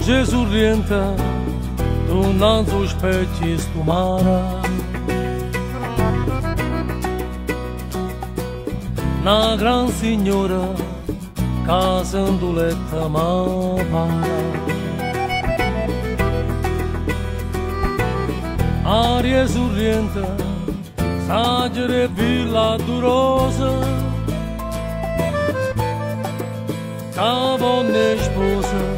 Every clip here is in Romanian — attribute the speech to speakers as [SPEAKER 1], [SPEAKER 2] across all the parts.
[SPEAKER 1] Jesus rientra d'un lanzo specchi stumara, una gran signora casa induletta ma para. Aria surrienta, sagere villa durosa, cavone sposa,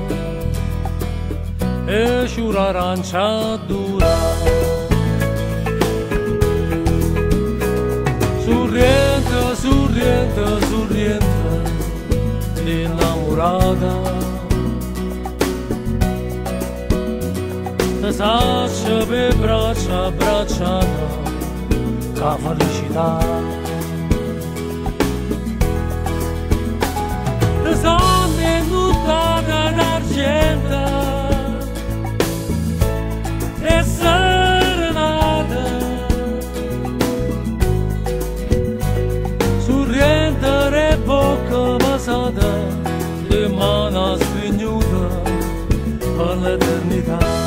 [SPEAKER 1] e sciura arancia dura. Surrienta, surrienta, surrienta, innamorata. Saccia per braccia abbracciata, la felicità. Sonne nuttata d'argento e serenata, surriente e bocca basata, le mani stringute per l'eternità.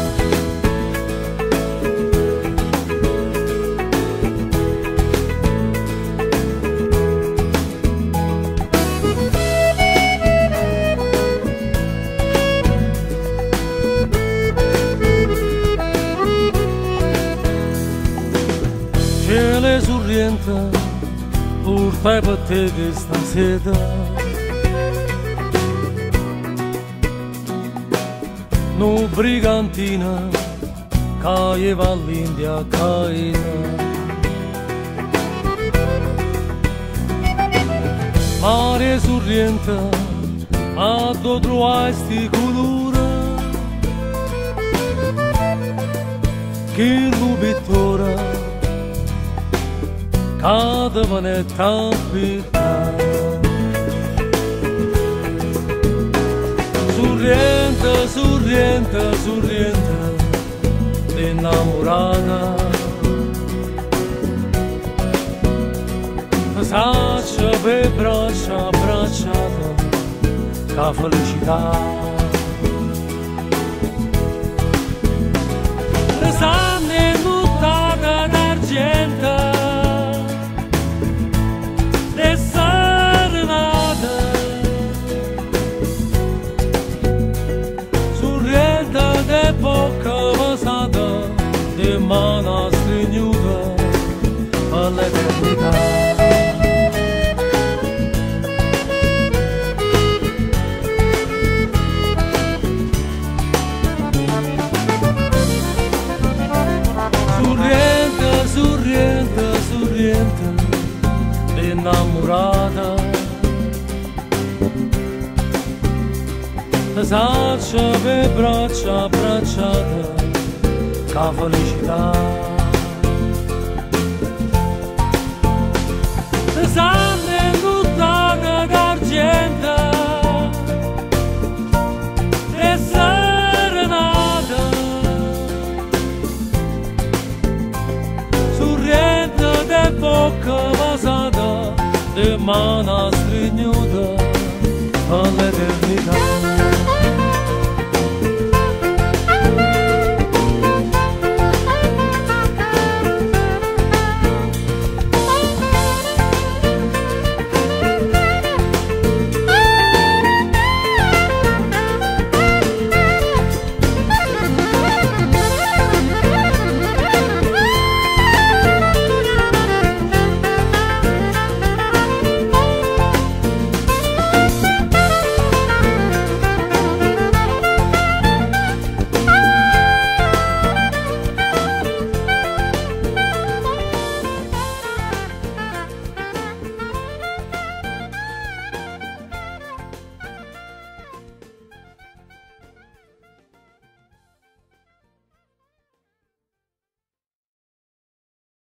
[SPEAKER 1] Cielo surrienta, portai per te questa sera. No brigantina, caeva all'India caena. Mare surrienta, a do trovai sti colore, che l'ubitora cadavane tampita. Surrienta, surrienta, surrienta, innamorata. Saccia per braccia abbracciata, la felicità. Sanne nuttata d'argento, bocca basata, di mano stringute per l'eternità. Surriente, surriente, surriente, innamorata. Saccia per braccia abbracciata, la felicità. Sanne nuttata d'argento e serenata, surriente de bocca basata, di mano stringute per l'eternità.